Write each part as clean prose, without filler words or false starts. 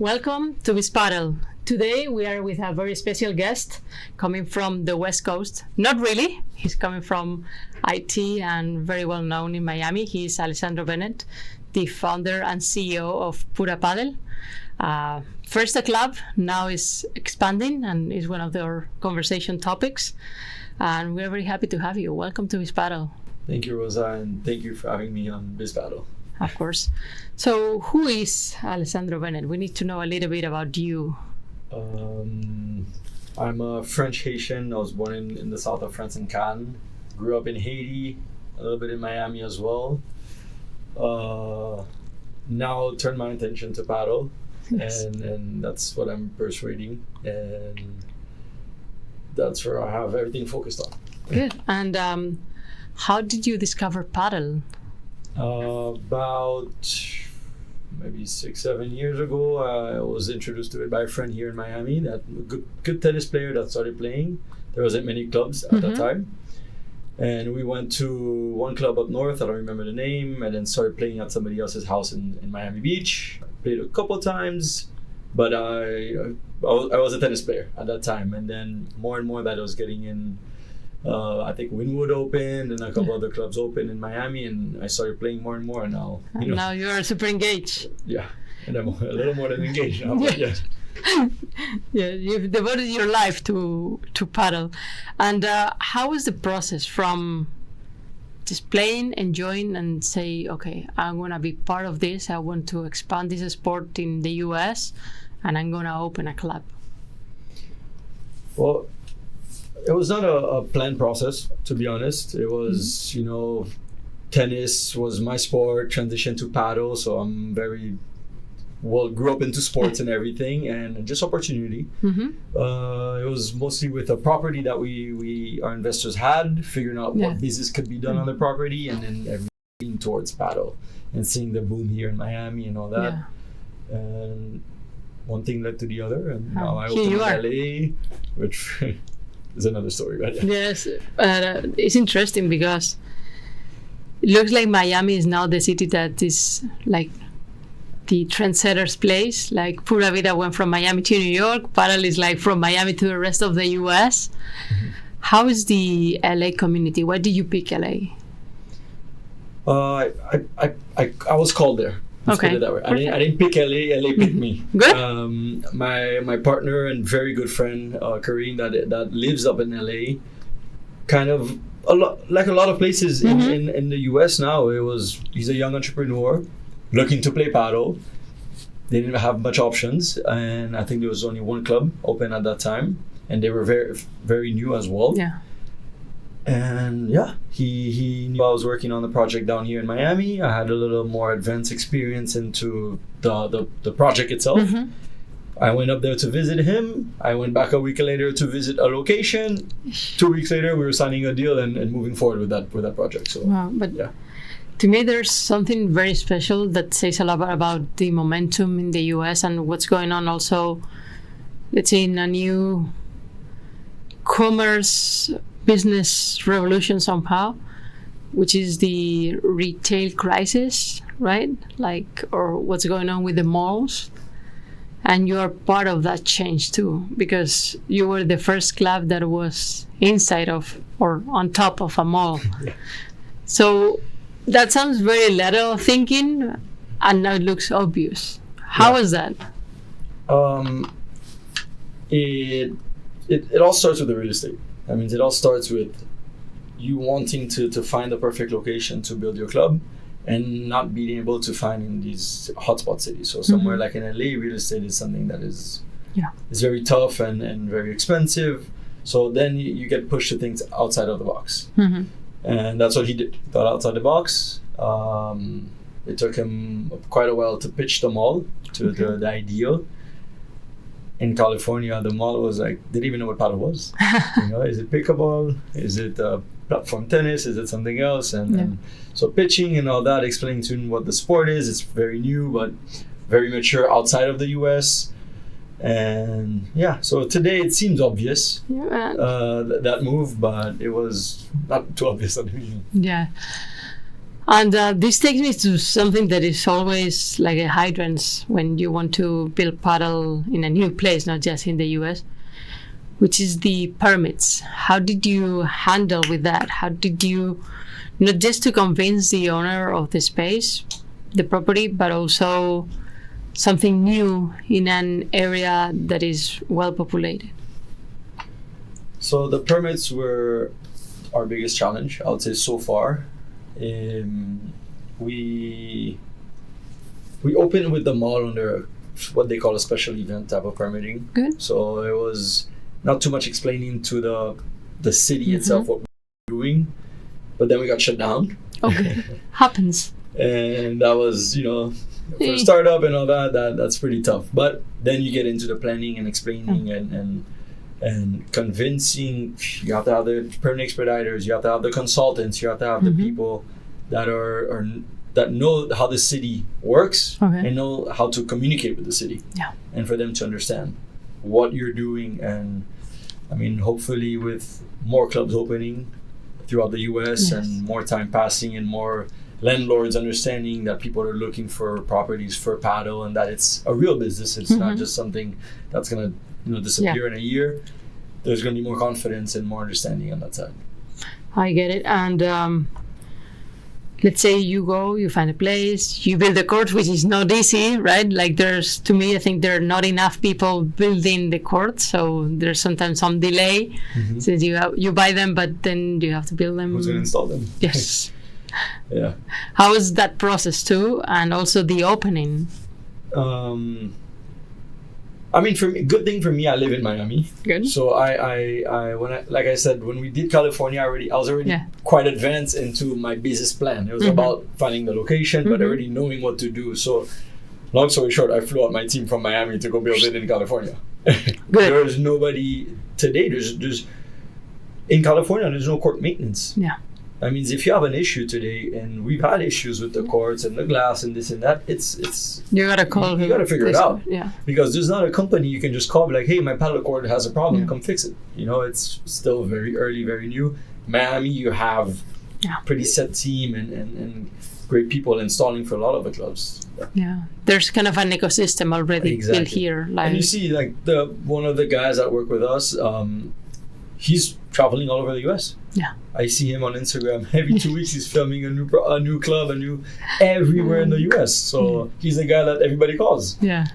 Welcome to Pura Padel. Today we are with a very special guest coming from the West Coast. Not really, he's coming from Haiti and very well known in Miami. He's Alessandro Bennett, the founder and CEO of Pura Padel. First a club, now is expanding and is one of our conversation topics. And we're very happy to have you. Welcome to Pura Padel. Thank you, Rosa, and thank you for having me on Pura Padel. Of course. So who is Alessandro Bennett? We need to know a little bit about you. I'm a French Haitian. I was born in the south of France in Cannes. Grew up in Haiti, a little bit in Miami as well. Now turned my attention to paddle, Yes. and that's what I'm persuading, and that's where I have everything focused on. Good. And how did you discover paddle? About maybe 6-7 years ago, I was introduced to it by a friend here in Miami, that good tennis player that started playing. There wasn't many clubs at that time, and we went to one club up north. I don't remember the name, and then started playing at somebody else's house in Miami Beach. I played a couple times, but I was a tennis player at that time, and then more and more that I was getting in. I think Wynwood opened and a couple other clubs opened in Miami, and I started playing more and more. And now, Now you're super engaged. Yeah, and I'm a little more than engaged now. But yeah. Yeah, you've devoted your life to paddle. And how is the process from just playing, enjoying, and say, okay, I'm gonna be part of this. I want to expand this sport in the US, and I'm gonna open a club. Well, it was not a planned process, to be honest. It was, tennis was my sport, transitioned to paddle, so I'm grew up into sports and everything, and just opportunity. It was mostly with a property that our investors had, figuring out what business could be done on the property, and then everything towards paddle, and seeing the boom here in Miami and all that. Yeah. And one thing led to the other, and now I open Here you in are. LA, which is another story, right? Yes, it's interesting because it looks like Miami is now the city that is like the trendsetter's place. Like Pura Vida went from Miami to New York. Paddle is like from Miami to the rest of the US. How is the LA community? Why did you pick LA? I was called there. Let's put it that way. I didn't pick LA. LA picked me. Good. My partner and very good friend Karine that lives up in LA, kind of like a lot of places in the US now. He's a young entrepreneur looking to play paddle. They didn't have much options, and I think there was only one club open at that time, and they were very very new as well. Yeah. And yeah, he knew I was working on the project down here in Miami. I had a little more advanced experience into the project itself. I went up there to visit him. I went back a week later to visit a location. 2 weeks later, we were signing a deal and moving forward with that project. So Wow, but yeah. to me, there's something very special that says a lot about the momentum in the US and what's going on also, let's say, in a new commerce business revolution somehow, which is the retail crisis, right? Or what's going on with the malls. And you're part of that change too, because you were the first club that was inside of or on top of a mall. Yeah. So that sounds very lateral thinking, and now it looks obvious. How is that? It all starts with the real estate. I mean, it all starts with you wanting to find the perfect location to build your club, and not being able to find in these hotspot cities. So somewhere like in LA, real estate is something that is very tough and very expensive. So then you get pushed to think outside of the box. And that's what he did. He thought outside the box. It took him quite a while to pitch the mall to the ideal. In California, the mall was like, didn't even know what paddle was. Is it pickleball? Is it platform tennis? Is it something else? And so pitching and all that, explaining to him what the sport is. It's very new, but very mature outside of the US. And so today it seems obvious, that move, but it was not too obvious at the beginning. Yeah. And this takes me to something that is always like a hindrance when you want to build paddle in a new place, not just in the US, which is the permits. How did you handle with that? How did you, not just to convince the owner of the space, the property, but also something new in an area that is well populated? So the permits were our biggest challenge, I would say, so far. We opened with the mall under what they call a special event type of permitting. Good. So it was not too much explaining to the city itself what we were doing, but then we got shut down. Okay, happens. And that was, for a startup and all that's pretty tough. But then you get into the planning and explaining and convincing. You have to have the permit expediters, you have to have the consultants, you have to have the people that are that know how the city works and know how to communicate with the city. Yeah. And for them to understand what you're doing. And I mean, hopefully with more clubs opening throughout the US and more time passing and more landlords understanding that people are looking for properties for paddle and that it's a real business. It's not just something that's going to disappear in a year. There's going to be more confidence and more understanding on that side. I get it. And let's say you go, you find a place, you build a court, which is not easy, right? Like to me, I think there are not enough people building the court, so there's sometimes some delay since you buy them, but then you have to build them. Who's going to install them? Yes. Yeah. How is that process too, and also the opening? I mean, good thing for me, I live in Miami. Good. So like I said, when we did California I was already quite advanced into my business plan. It was about finding the location, but already knowing what to do. So long story short, I flew out my team from Miami to go build it in California. Good. There's nobody today. There's in California, there's no court maintenance. Yeah. That means if you have an issue today, and we've had issues with the courts and the glass and this and that, it's you gotta call. You gotta figure it out. Yeah. Because there's not a company you can just call, be like, hey, my paddle court has a problem, come fix it. It's still very early, very new. Miami, you have pretty set team and great people installing for a lot of the clubs. Yeah, there's kind of an ecosystem already built here. And you see, like one of the guys that work with us, he's traveling all over the US. Yeah. I see him on Instagram every 2 weeks. He's filming a new club, everywhere in the US. So he's the guy that everybody calls. Yeah.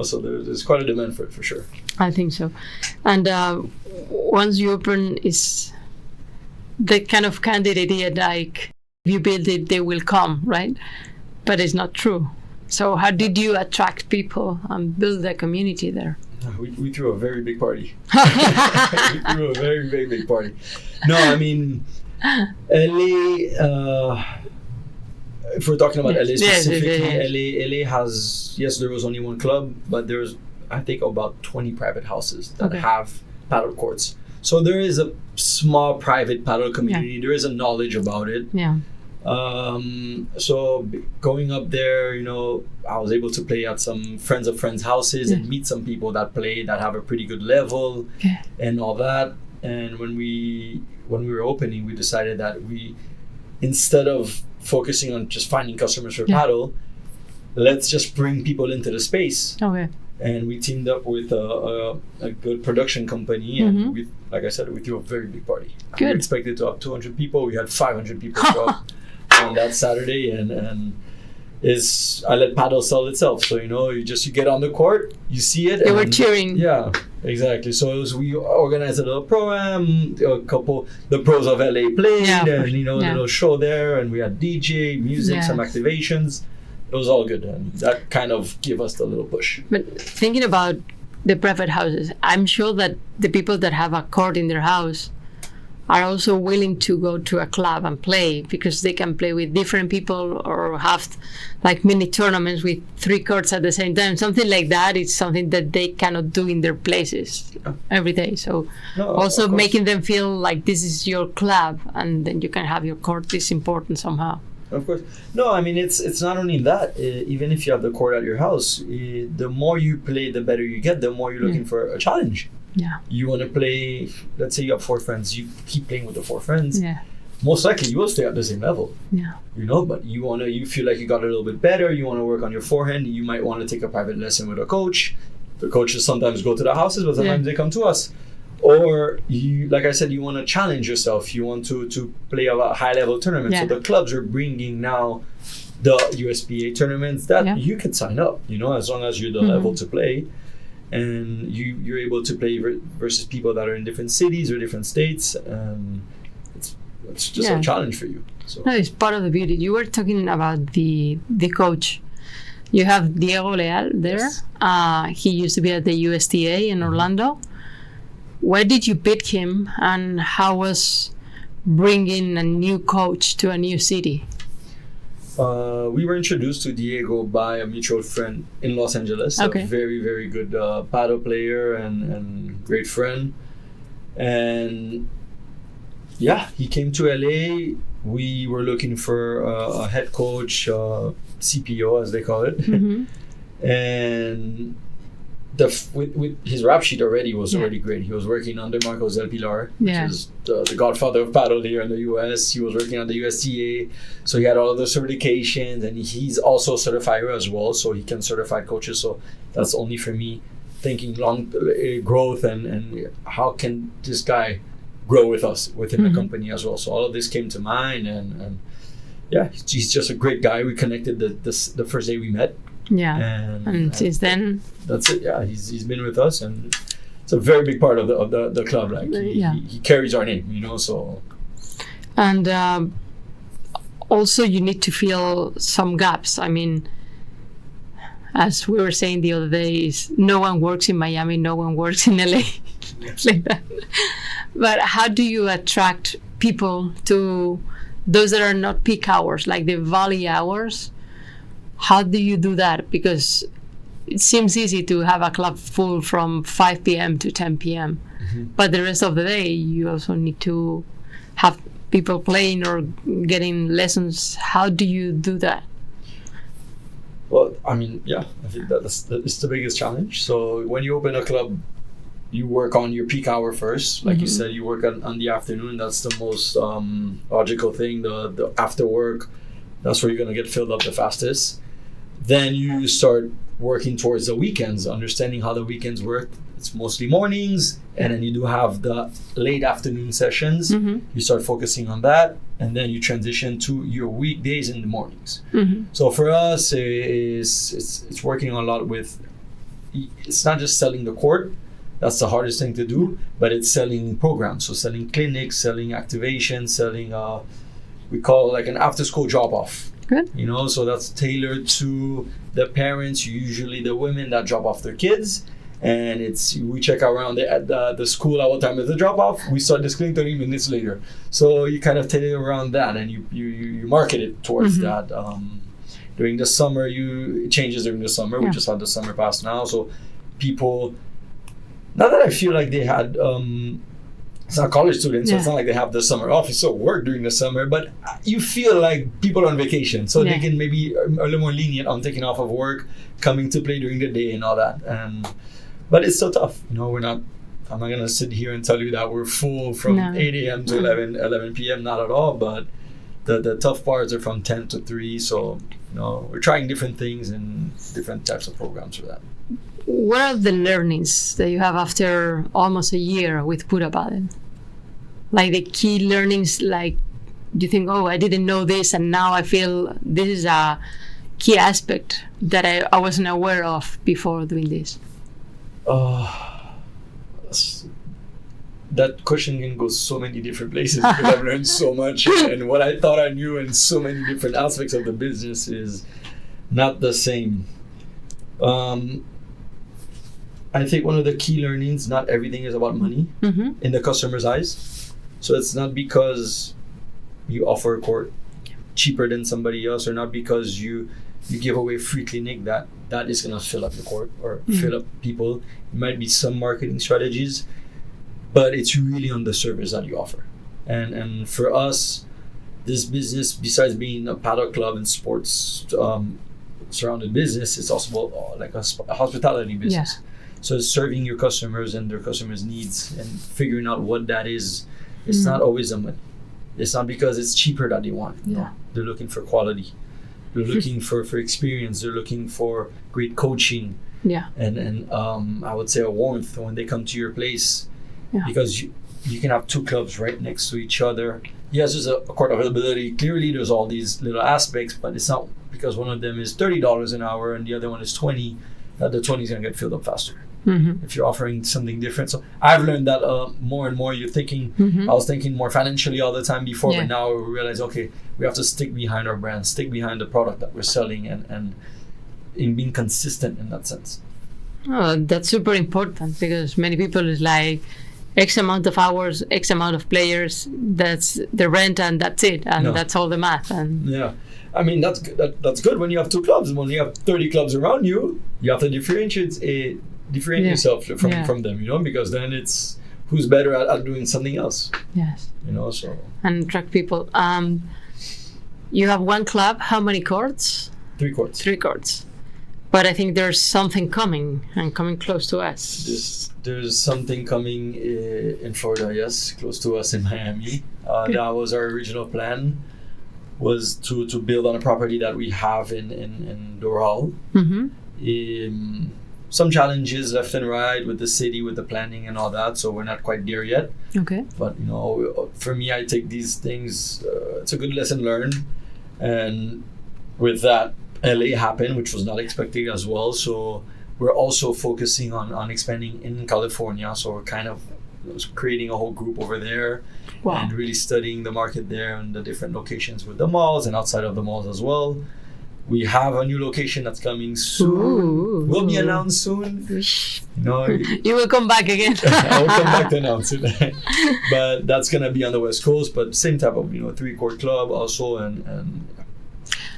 So there's quite a demand for it for sure. I think so. And once you open, is the kind of candid idea like if you build it, they will come, right? But it's not true. So how did you attract people and build a community there? We threw a very big party. We threw a very, very big party. No, I mean, LA, if we're talking about LA specifically, LA has, there was only one club, but there's, I think, about 20 private houses that have paddle courts. So there is a small private paddle community. There is a knowledge about it. Yeah. So going up there, I was able to play at some friends of friends' houses and meet some people that play that have a pretty good level and all that. And when we were opening, we decided that instead of focusing on just finding customers for paddle, let's just bring people into the space. Okay. And we teamed up with a good production company, and we, like I said, we threw a very big party. Good. We expected to have 200 people. We had 500 people show up on that Saturday, and I let paddle sell itself. So you get on the court, you see it. They were cheering. Yeah, exactly. So we organized a little program. The pros of LA played, and a little show there, and we had DJ, music, some activations. It was all good, and that kind of gave us the little push. But thinking about the private houses, I'm sure that the people that have a court in their house are also willing to go to a club and play because they can play with different people or have like mini tournaments with 3 courts at the same time. Something like that is something that they cannot do in their places every day. So also making them feel like this is your club and then you can have your court is important somehow. Of course. No, I mean, it's not only that. Even if you have the court at your house, the more you play, the better you get, the more you're looking for a challenge. Yeah. You want to play, let's say you have 4 friends, you keep playing with the 4 friends. Yeah. most likely you will stay at the same level. Yeah. But you feel like you got a little bit better, you want to work on your forehand, you might want to take a private lesson with a coach. The coaches sometimes go to the houses, but sometimes they come to us. Or you, like I said, you want to challenge yourself. You want to play a high level tournament. So the clubs are bringing now the USPA tournaments that you can sign up, as long as you're the level to play. And you're able to play versus people that are in different cities or different states. It's just a challenge for you. So. No, it's part of the beauty. You were talking about the coach. You have Diego Leal there. Yes. He used to be at the USTA in Orlando. Where did you pick him, and how was bringing a new coach to a new city? We were introduced to Diego by a mutual friend in Los Angeles. Okay. A very, very good paddle player and great friend. And he came to LA. We were looking for a head coach, CPO as they call it. Mm-hmm. And with his rap sheet already was already great. He was working under Marcos Del Pilar, which is the godfather of paddle here in the US. He was working on the USTA, so he had all of the certifications, and he's also a certifier as well, so he can certify coaches. So that's only for me thinking long growth and how can this guy grow with us within the company as well. So all of this came to mind, and he's just a great guy. We connected the first day we met. Yeah, and since then, that's it. Yeah, he's been with us, and it's a very big part of the club. Like he carries our name, So, and also you need to fill some gaps. I mean, as we were saying the other day, is no one works in Miami, no one works in LA, like that. But how do you attract people to those that are not peak hours, like the valley hours? How do you do that? Because it seems easy to have a club full from 5 p.m. to 10 p.m. Mm-hmm. But the rest of the day, you also need to have people playing or getting lessons. How do you do that? Well, I think that's the biggest challenge. So when you open a club, you work on your peak hour first. Like you said, you work on the afternoon. That's the most logical thing. The after work, that's where you're going to get filled up the fastest. Then you start working towards the weekends, understanding how the weekends work. It's mostly mornings, and then you do have the late afternoon sessions. Mm-hmm. You start focusing on that, and then you transition to your weekdays in the mornings. Mm-hmm. So for us, it's working a lot with. It's not just selling the court. That's the hardest thing to do, but it's selling programs. So selling clinics, selling activation, selling we call like an after-school drop-off. Good. So that's tailored to the parents, usually the women that drop off their kids. And we check around at the school at what time is the drop-off. We start this clinic 30 minutes later. So you kind of tailor around that, and you market it towards that. During the summer, it changes during the summer. We just had the summer pass now. So people, not that I feel like they had... it's not college students, so it's not like they have the summer off. It's still work during the summer, but you feel like people are on vacation, so they can maybe a little more lenient on taking off of work, coming to play during the day and all that. But it's so tough. I'm not gonna sit here and tell you that we're full from 8 a.m. to 11 p.m. Not at all. But the tough parts are from 10 to 3. So we're trying different things and different types of programs for that. What are the learnings that you have after almost a year with Pura Padel? Like the key learnings, like you think, I didn't know this, and now I feel this is a key aspect that I wasn't aware of before doing this. That question can go so many different places because I've learned so much, and what I thought I knew in so many different aspects of the business is not the same. I think one of the key learnings, not everything is about money in the customer's eyes. So it's not because you offer a court cheaper than somebody else, or not because you give away free clinic that is going to fill up the court or fill up people. It might be some marketing strategies, but it's really on the service that you offer. And for us, this business, besides being a paddle club and sports surrounded business, it's also like a hospitality business. Yeah. So it's serving your customers and their customers' needs and figuring out what that is. It's not always the money. it's not because it's cheaper that they want. Yeah. They're looking for quality. They're looking for experience. They're looking for great coaching. Yeah. And I would say a warmth when they come to your place. Yeah. Because you can have two clubs right next to each other. Yes, there's a court availability. Clearly, there's all these little aspects, but it's not because one of them is $30 an hour and the other one is $20, that the 20 is going to get filled up faster. If you're offering something different. So I've learned that more and more. You're thinking, I was thinking more financially all the time before, but now we realize, okay, we have to stick behind our brand, stick behind the product that we're selling, and in being consistent in that sense. Oh, that's super important, because many people is like X amount of hours, X amount of players, that's the rent and that's it, and that's all the math. And yeah, I mean that's good when you have two clubs. When you have 30 clubs around you, you have to differentiate yourself from them, you know, because then it's who's better at doing something else. Yes. You know, so. And attract people. You have one club. How many courts? 3 courts. 3 courts. But I think there's something coming close to us. There's something coming in Florida, yes, close to us in Miami. That was our original plan, was to build on a property that we have in Doral. Some challenges left and right with the city, with the planning and all that, so we're not quite there yet. Okay. But you know, for me, I take these things. It's a good lesson learned, and with that, LA happened, which was not expected as well. So we're also focusing on expanding in California. So we're kind of creating a whole group over there. Wow. And really studying the market there and the different locations with the malls and outside of the malls as well. We have a new location that's coming soon. Ooh. Will be announced soon. You will come back again. I will come back to announce it. But that's gonna be on the West Coast. But same type of 3-court club also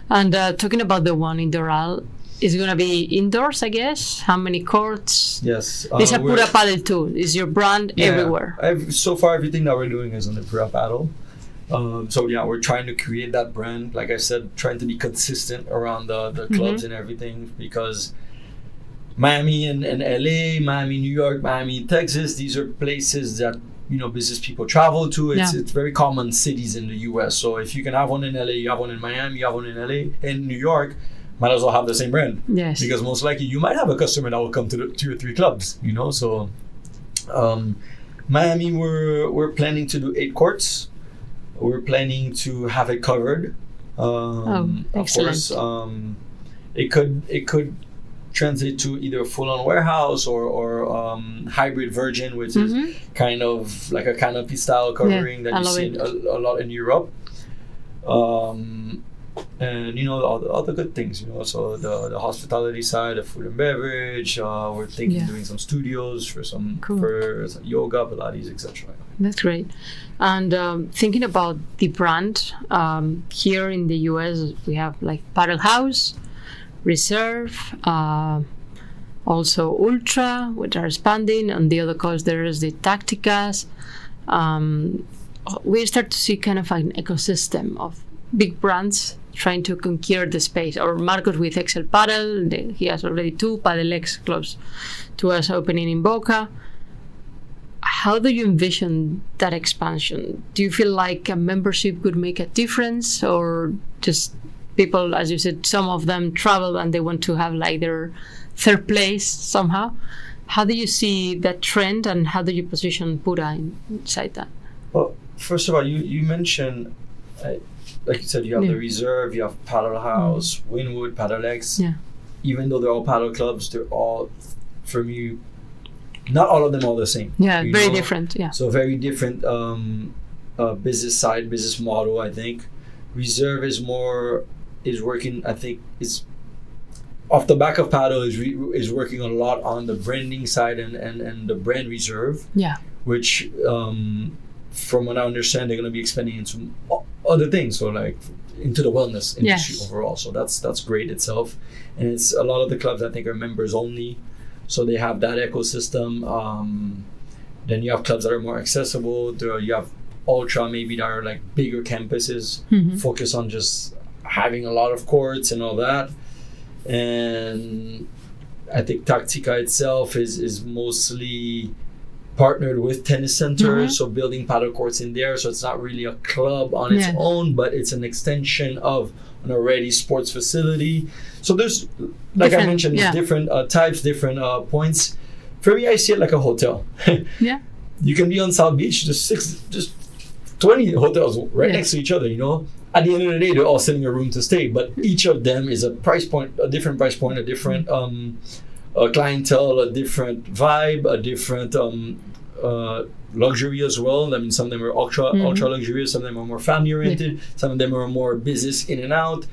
And talking about the one in Doral, it's going to be indoors, I guess. How many courts? Yes. It's a Pura Padel too. Is your brand everywhere? So far, everything that we're doing is on the Pura Padel. So yeah, we're trying to create that brand. Like I said, trying to be consistent around the clubs and everything, because Miami and LA, Miami, New York, Miami, Texas, these are places that business people travel to. It's very common cities in the US. So if you can have one in LA, you have one in Miami, you have one in LA, in New York, might as well have the same brand. Yes. Because most likely you might have a customer that will come to the 2 or 3 clubs, So Miami, we're planning to do 8 courts. We're planning to have it covered. Excellent. Of course, it could translate to either full-on warehouse or hybrid virgin, which is kind of like a canopy style covering that you see a lot in Europe. And all the good things, so the hospitality side, the food and beverage, we're thinking doing some studios for some yoga, Pilates, etc. That's great. And thinking about the brand, here in the US we have like Paddle House, Reserve, also Ultra, which are expanding. On the other coast there is the Tacticas. We start to see kind of an ecosystem of big brands trying to conquer the space. Or Marcos with Excel Paddle, he has already 2 Padel X clubs to us opening in Boca. How do you envision that expansion? Do you feel like a membership could make a difference, or just people, as you said, some of them travel and they want to have like their third place somehow? How do you see that trend, and how do you position Pura inside that? Well, first of all, you mentioned, like you said, you have the Reserve, you have Paddle House, Winwood, Paddle X. Yeah. Even though they're all paddle clubs, they're all, for me, not all of them are the same. Yeah, very different. Yeah. So very different business model, I think. Reserve is working, I think, is off the back of Paddle is working a lot on the branding side and the brand Reserve. Yeah. Which, from what I understand, they're going to be expanding into other things, so like into the wellness industry overall. So that's great itself, and it's a lot of the clubs I think are members only, so they have that ecosystem. Then you have clubs that are more accessible. You have Ultra maybe that are like bigger campuses, focus on just having a lot of courts and all that. And I think Tactica itself is mostly partnered with tennis centers, so building paddle courts in there. So it's not really a club on its own, but it's an extension of an already sports facility. So there's, like I mentioned, there's different types, different points. For me, I see it like a hotel. Yeah. You can be on South Beach, just 20 hotels right next to each other, you know. At the end of the day, they're all selling a room to stay, but each of them is a price point, a different price point, a different clientele, a different vibe, a different luxury as well. I mean, some of them are ultra luxurious, some of them are more family oriented, some of them are more business in and out.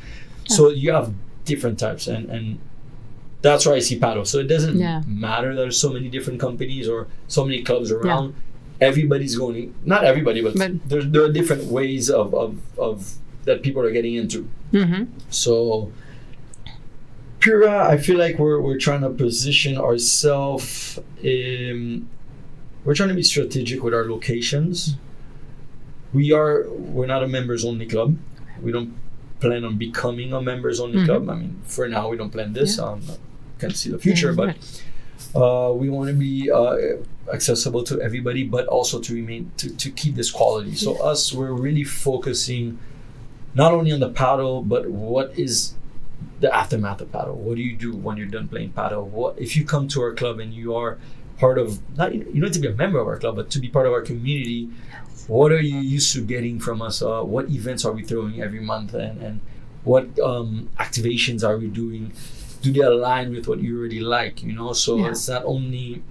So you have different types, and that's where I see paddle. So it doesn't matter there's so many different companies or so many clubs around. Everybody's going, not everybody, but there are different ways of that people are getting into. So Pura, I feel like we're trying to position ourselves. We're trying to be strategic with our locations. We're not a members only club. We don't plan on becoming a members only club. I mean, for now we don't plan this. Can't see the future, but we want to be accessible to everybody, but also to remain to keep this quality. So we're really focusing not only on the paddle, but what is the aftermath of paddle. What do you do when you're done playing paddle? What if you come to our club and you are part of, not you don't have to be a member of our club, but to be part of our community? What are you used to getting from us? What events are we throwing every month, and what activations are we doing? Do they align with what you already like? You know, so it's not only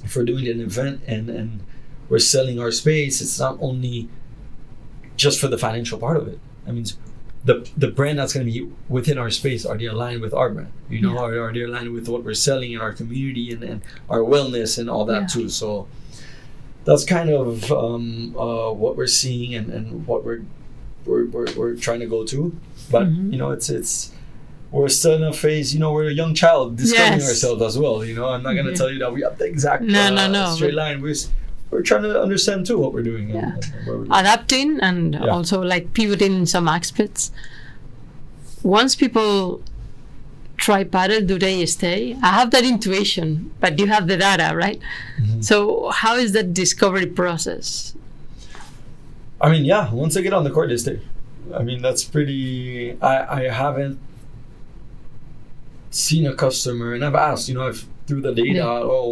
if we're doing an event and we're selling our space, it's not only just for the financial part of it. I mean, the brand that's going to be within our space, are they aligned with our brand? You know, are they aligned with what we're selling in our community and our wellness and all that too? So that's kind of what we're seeing and what we're trying to go to. But you know, it's we're still in a phase. You know, we're a young child discovering ourselves as well. You know, I'm not going to tell you that we have the exact straight line. We're trying to understand too what we're doing. And where we're adapting and also like pivoting in some aspects. Once people try paddle, do they stay? I have that intuition, but you have the data, right? So how is that discovery process? I mean, once they get on the court, they stay. I mean, that's pretty. I haven't seen a customer, and I've asked, you know, if through the data,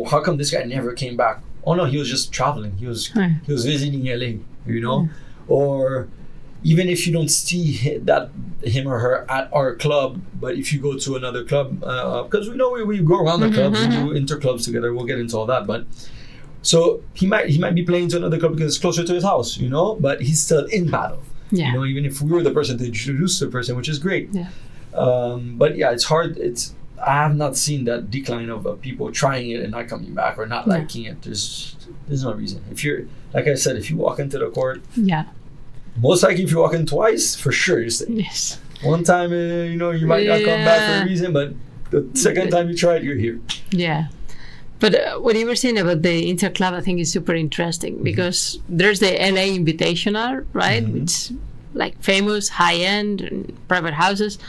how come this guy never came back? Oh no, he was just traveling. He was visiting LA, you know, or even if you don't see him or her at our club, but if you go to another club, because we know we go around the clubs, we do inter clubs together. We'll get into all that, but so he might be playing to another club because it's closer to his house, you know, but he's still in paddle. You know, even if we were the person to introduce the person, which is great. But it's hard. I have not seen that decline of people trying it and not coming back or not liking it. There's no reason. If you're, like I said, if you walk into the court, most likely if you walk in twice, for sure you stay. Yes. One time, you know, you might not come back for a reason, but the second time you try it, you're here. Yeah. But what you were saying about the Inter Club, I think is super interesting because there's the LA Invitational, right? Which like famous, high-end, private houses.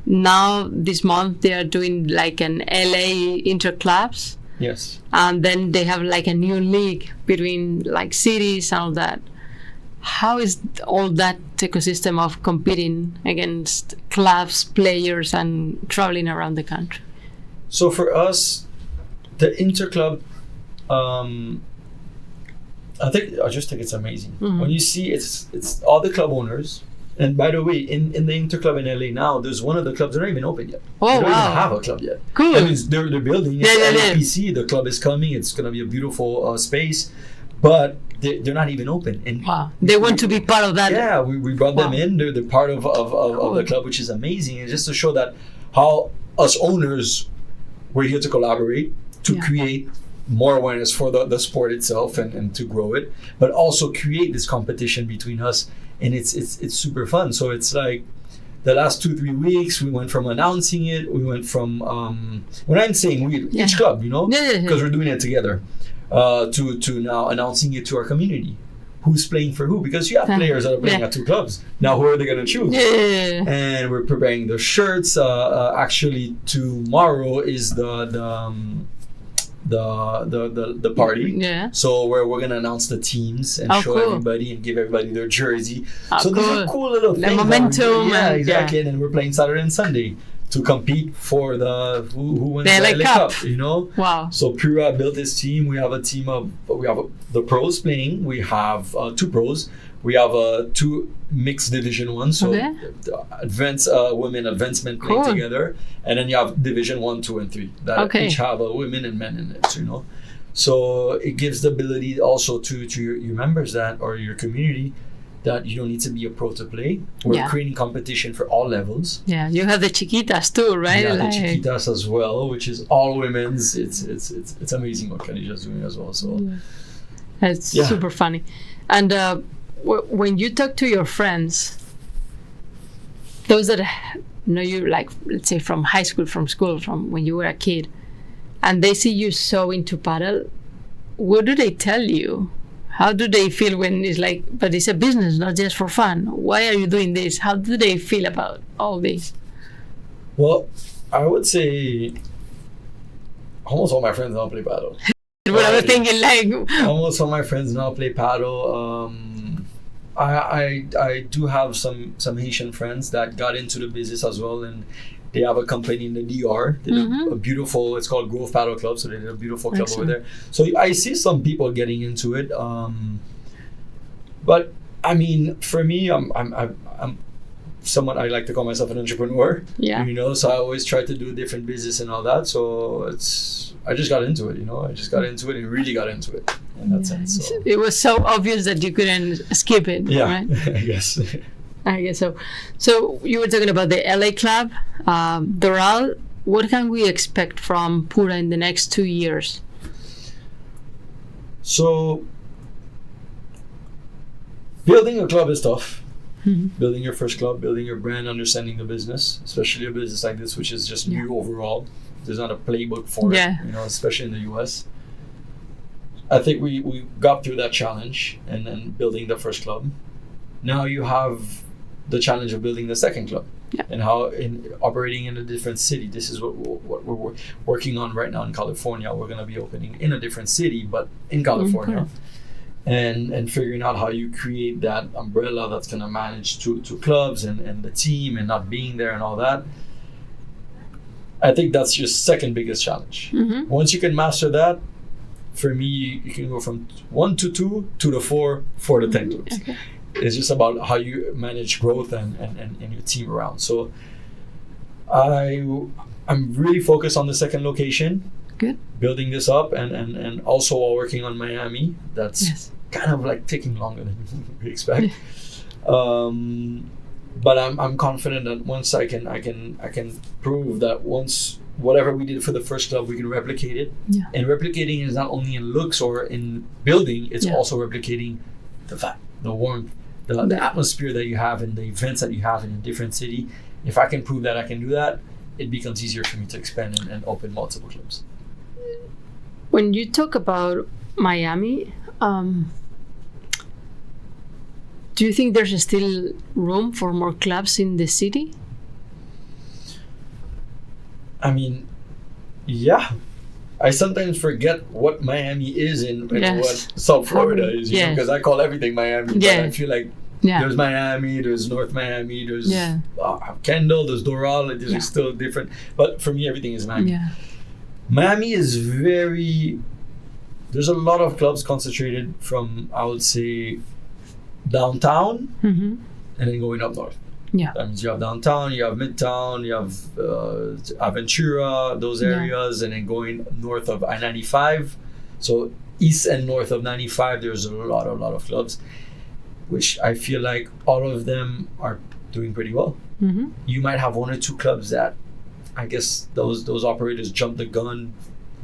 Now this month they are doing like an LA Interclubs. Yes. And then they have like a new league between like cities and all that. How is all that ecosystem of competing against clubs, players, and traveling around the country? So for us, the Interclub, I just think it's amazing. When you see it's all the club owners. And by the way, in the Interclub in LA now, there's one of the clubs that are not even open yet. Oh, they don't wow. even have a club yet. Cool. That means they're building. It's LAPC. The club is coming. It's going to be a beautiful space. But they're not even open. And wow. They want to be part of that. Yeah, we brought them in. They're part of the club, which is amazing. And just to show that how us owners, we're here to collaborate, to create more awareness for the sport itself and to grow it, but also create this competition between us. And it's super fun. So it's like the last 2-3 weeks, we went from announcing it. We went from when I'm saying each club, you know, because we're doing it together, to now announcing it to our community, who's playing for who. Because you have players that are playing at 2 clubs. Now, who are they going to choose? And we're preparing the shirts. Actually, tomorrow is the the party. Yeah. So where we're gonna announce the teams and show cool. everybody and give everybody their jersey. Oh, So these are cool little The things. momentum. Yeah, and, exactly. And then we're playing Saturday and Sunday to compete for the who wins The the LA LA Cup. Cup. You know. Wow. So Pura built this team. We have a team of the pros playing. We have 2 pros. We have 2 mixed division 1, so Okay. advanced women, advanced men playing Cool. together, and then you have division 1, 2, and 3 that Okay. each have women and men in it. You know, so it gives the ability also to your members that or your community that you don't need to be a pro to play. We're Yeah. creating competition for all levels. Yeah, you have the chiquitas too, right? Yeah, Like- the Chiquitas as well, which is all women's. It's amazing what Khadija's doing as well. So It's Yeah. super funny. And when you talk to your friends, those that know you, like, let's say from high school, from school, from when you were a kid, and they see you so into paddle, what do they tell you? How do they feel when it's like, but it's a business, not just for fun? Why are you doing this? How do they feel about all this? well, I would say almost all my friends now play paddle. What I was thinking, like, Almost all my friends now play paddle. I do have some Haitian friends that got into the business as well, and they have a company in the DR. They did a beautiful. It's called Grove Paddle Club, so they did a beautiful club over there. So I see some people getting into it, but I mean, for me, I'm someone I like to call myself an entrepreneur. Yeah. You know, so I always try to do different business and all that. So I just got into it. You know, I just got into it and really got into it in that sense. So. It was so obvious that you couldn't skip it, Yeah, right? I guess. I guess so. So you were talking about the LA club, Doral. What can we expect from Pura in the next 2 years? So, building a club is tough. Building your first club, building your brand, understanding the business, especially a business like this, which is just new overall. There's not a playbook for it, you know, especially in the US. I think we got through that challenge and then building the first club. Now you have the challenge of building the second club and how in operating in a different city. This is what we're working on right now in California. We're going to be opening in a different city, but in California. And figuring out how you create that umbrella that's going to manage two clubs and the team and not being there and all that. I think that's your second biggest challenge. Once you can master that, for me, you can go from 1 to 2 to 4 to 10 clubs. Okay. It's just about how you manage growth and your team around. So I'm really focused on the second location. Good. Building this up and also while working on Miami. That's kind of like taking longer than we expect. But I'm confident that once I can prove that once whatever we did for the first club, we can replicate it. Yeah. And replicating is not only in looks or in building, it's also replicating the vibe, the warmth, the atmosphere that you have and the events that you have in a different city. If I can prove that I can do that, it becomes easier for me to expand and open multiple clubs. When you talk about Miami, do you think there's still room for more clubs in the city? I mean, yeah. I sometimes forget what Miami is and what South Florida is, you know, because I call everything Miami. But I feel like there's Miami, there's North Miami, there's Kendall, there's Doral, these are still different. But for me, everything is Miami. Yeah. Miami is there's a lot of clubs concentrated from, I would say, downtown and then going up north. Yeah. That means you have downtown, you have midtown, you have Aventura, those areas, and then going north of I-95. So east and north of 95, there's a lot of clubs, which I feel like all of them are doing pretty well. You might have 1 or 2 clubs that I guess those operators jump the gun,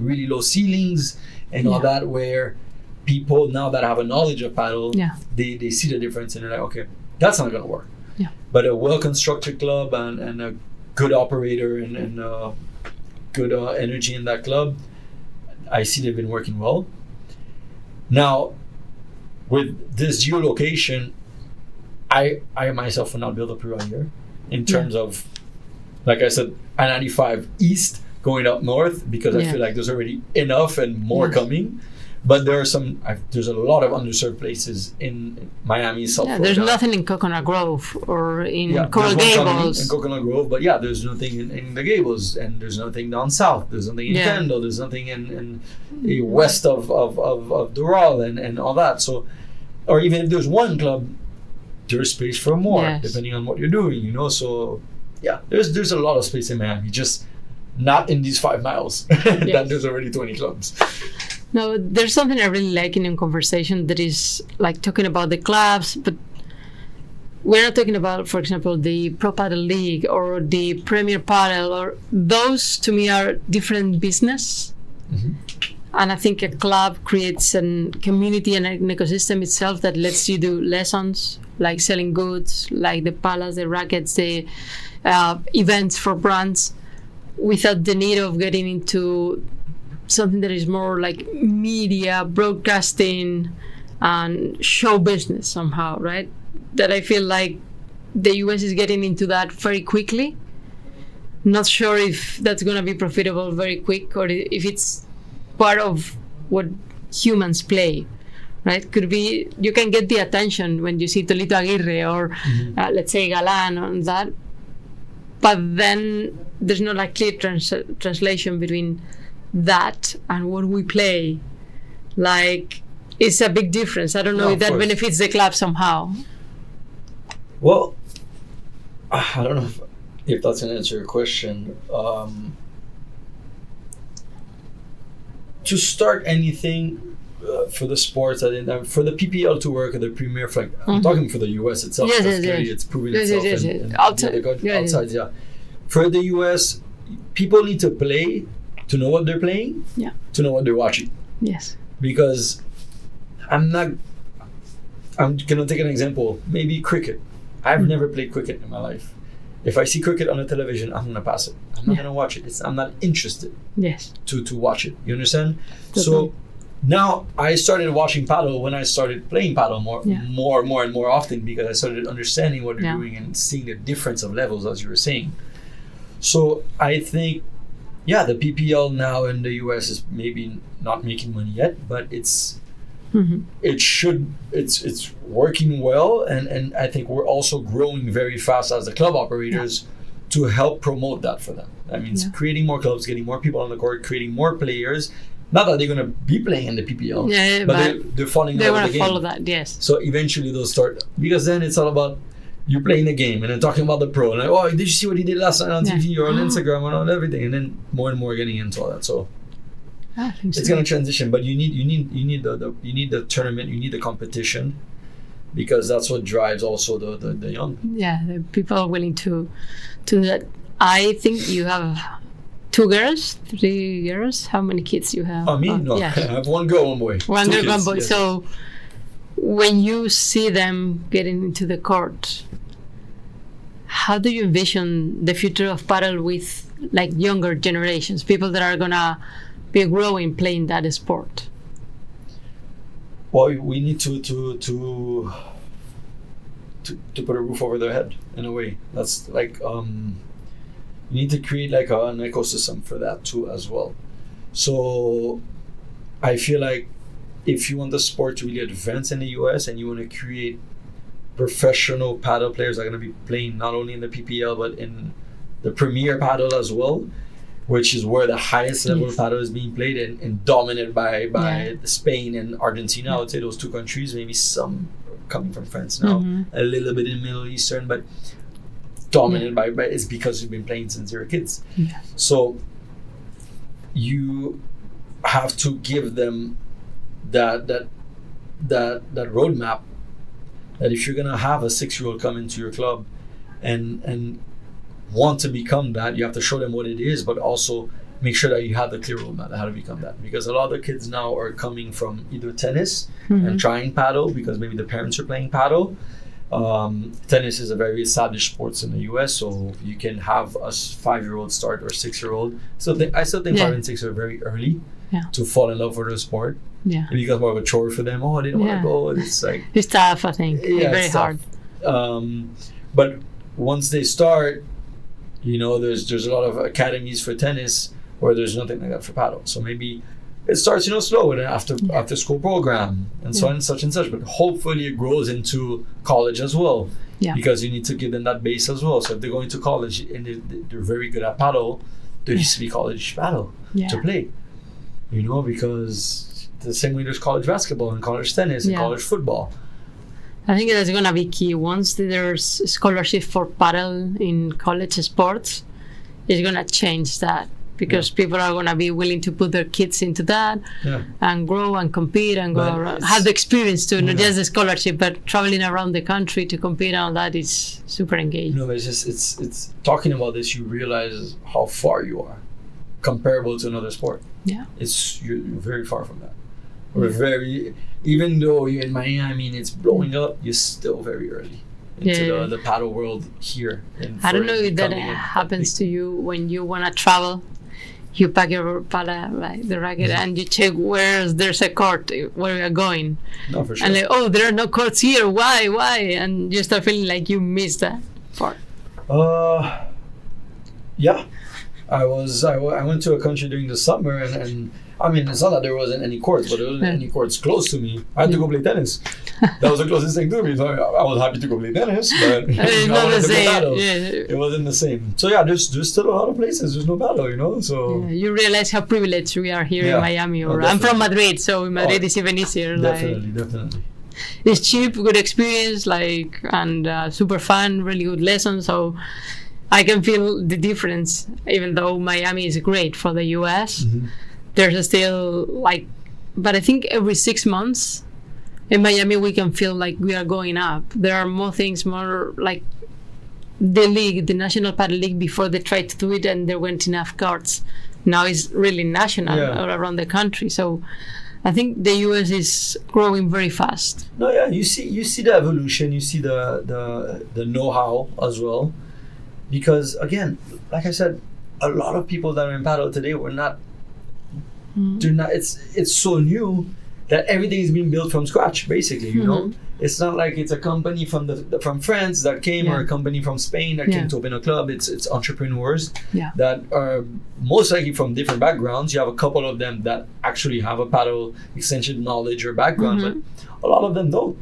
really low ceilings and all that, where people now that have a knowledge of paddle, they see the difference and they're like, okay, that's not going to work. Yeah. But a well-constructed club and a good operator and good energy in that club, I see they've been working well. Now, with this geolocation, I myself will not build a Pura here in terms of, like I said, I-95 east going up north because I feel like there's already enough and more coming. But there are there's a lot of underserved places in Miami, South Florida. There's nothing in Coconut Grove or in Coral Gables. In Coconut Grove, but there's nothing in the Gables, and there's nothing down south. There's nothing in Kendall. There's nothing in west of Doral and all that. So, or even if there's one club, there's space for more, depending on what you're doing, So, there's a lot of space in Miami, just not in these 5 miles. That there's already 20 clubs. No, there's something I really like in conversation that is like talking about the clubs, but we're not talking about, for example, the Pro Padel League or the Premier Padel, or those to me are different business. Mm-hmm. And I think a club creates a community and an ecosystem itself that lets you do lessons, like selling goods, like the palas, the rackets, the events for brands, without the need of getting into something that is more like media, broadcasting, and show business somehow, right? That I feel like the US is getting into that very quickly. Not sure if that's going to be profitable very quick or if it's part of what humans play, right? Could be, you can get the attention when you see Tolito Aguirre or let's say Galan on that, but then there's not a clear translation between that and what we play. Like, it's a big difference. I don't know if that benefits the club somehow. Well, I don't know if that's an answer to your question. To start anything for the sports, I think for the PPL to work at the Premier, I'm talking for the US itself. It's proven itself. Outside. For the US, people need to play to know what they're playing, to know what they're watching. Yes. Because I'm going to take an example, maybe cricket. I've never played cricket in my life. If I see cricket on the television, I'm going to pass it. I'm not going to watch it. I'm not interested to watch it. You understand? So now I started watching paddle when I started playing paddle more and more often, because I started understanding what they're doing and seeing the difference of levels, as you were saying. So I think, the PPL now in the US is maybe not making money yet, but it's working well, and I think we're also growing very fast as the club operators to help promote that for them. That means creating more clubs, getting more people on the court, creating more players. Not that they're going to be playing in the PPL, but they're falling in love with the game. They want to follow that, yes. So eventually they'll start, because then it's all about you playing the game and then talking about the pro, and like, did you see what he did last night on TV or on Instagram and on everything, and then more and more getting into all that. So it's going to transition, but you need the tournament, you need the competition, because that's what drives also the young. Yeah, the people are willing to do that. I think you have 2 girls, 3 girls. How many kids you have? Oh, me? No, I have 1 girl, 1 boy. 1 girl, 1 boy. Yes. So when you see them getting into the court, how do you envision the future of paddle with like younger generations, people that are gonna be growing playing that sport? Well, we need to put a roof over their head, in a way. That's like you need to create like an ecosystem for that too as well. So I feel like if you want the sport to really advance in the US and you want to create professional paddle players that are going to be playing not only in the PPL but in the Premier Paddle as well, which is where the highest level of paddle is being played and dominated by Spain and Argentina. I would say those 2 countries, maybe some coming from France now, a little bit in Middle Eastern, but dominated by it's because you've been playing since they were kids. So you have to give them that roadmap, that if you're gonna have a 6-year-old come into your club and want to become that, you have to show them what it is, but also make sure that you have the clear roadmap on how to become that. Because a lot of the kids now are coming from either tennis and trying paddle because maybe the parents are playing paddle. Tennis is a very established sport in the US, so you can have a 5-year-old start or 6-year-old. So I still think 5 and 6 are very early to fall in love with the sport. It becomes more of a chore for them. I didn't want to go. It's like it's tough, I think. Very hard. But once they start, there's a lot of academies for tennis where there's nothing like that for paddle. So maybe it starts, slow with an after school program and so on and such, but hopefully it grows into college as well. Yeah. Because you need to give them that base as well. So if they're going to college and they're very good at paddle, there needs to be college paddle to play. Because the same way there's college basketball and college tennis and college football. I think that's going to be key. Once there's scholarship for paddle in college sports, it's going to change that. Because people are going to be willing to put their kids into that and grow and compete and go around, have the experience to not just the scholarship, but traveling around the country to compete and all that is super engaging. It's talking about this, you realize how far you are comparable to another sport. Yeah. You're very far from that. We're even though you're in Miami and it's blowing up, you're still very early into the paddle world here. I don't know if that happens to you when you want to travel. You pack your paddle, the racket, and you check where there's a court, where you're going. No, for sure. And there are no courts here. Why? And you start feeling like you missed that part. Yeah. I went to a country during the summer and I mean, it's not that there wasn't any courts, but there wasn't any courts close to me. I had to go play tennis. That was the closest thing to me. So I was happy to go play tennis, but it's not the same. It wasn't the same. So there's still a lot of places. There's no paddle, So you realize how privileged we are here in Miami. I'm from Madrid, so in Madrid it's even easier. Definitely. It's cheap, good experience, and super fun, really good lessons. So I can feel the difference, even though Miami is great for the US. Mm-hmm. There's still but I think every 6 months in Miami we can feel like we are going up. There are more like the league, the National Paddle League, before they tried to do it and there weren't enough carts. Now it's really national all around the country. So I think the US is growing very fast. No, yeah, you see the evolution, you see the know-how as well. Because again, like I said, a lot of people that are in paddle today it's so new that everything is being built from scratch, basically, It's not like it's a company from France that came or a company from Spain that came to open a club. It's entrepreneurs that are most likely from different backgrounds. You have a couple of them that actually have a paddle extension knowledge or background, but a lot of them don't.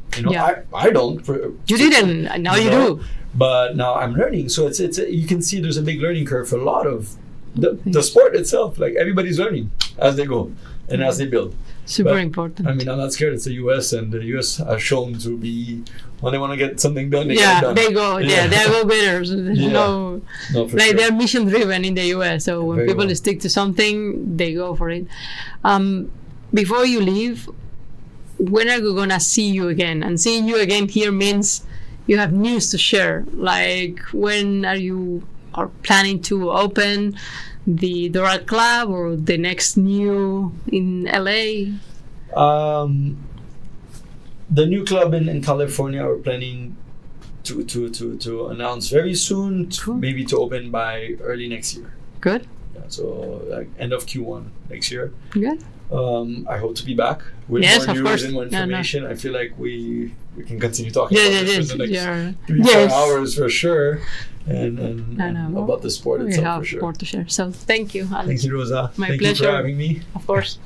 I don't. You didn't. Now you do. But now I'm learning. So it's you can see there's a big learning curve for a lot of the sport itself. Like everybody's learning as they go and as they build. Super important. I mean, I'm not scared. It's the US, and the US are shown to be when they want to get something done. They get it done. They go. Yeah, they go getters. No, for sure. They're mission driven in the US. So when people stick to something, they go for it. Before you leave, when are we gonna see you again? And seeing you again here means you have news to share. Like when are you planning to open the Doral Club or the next new in LA? The new club in California, we're planning to announce very soon, maybe to open by early next year. Good. Yeah, so end of Q1 next year. Good. I hope to be back with more news and more information. I feel like we can continue talking about this for the next 3-4 hours for sure. And about the sport itself for sure. More to share. So thank you, Alex. Thank you, Rosa. My pleasure. Thank you for having me. Of course.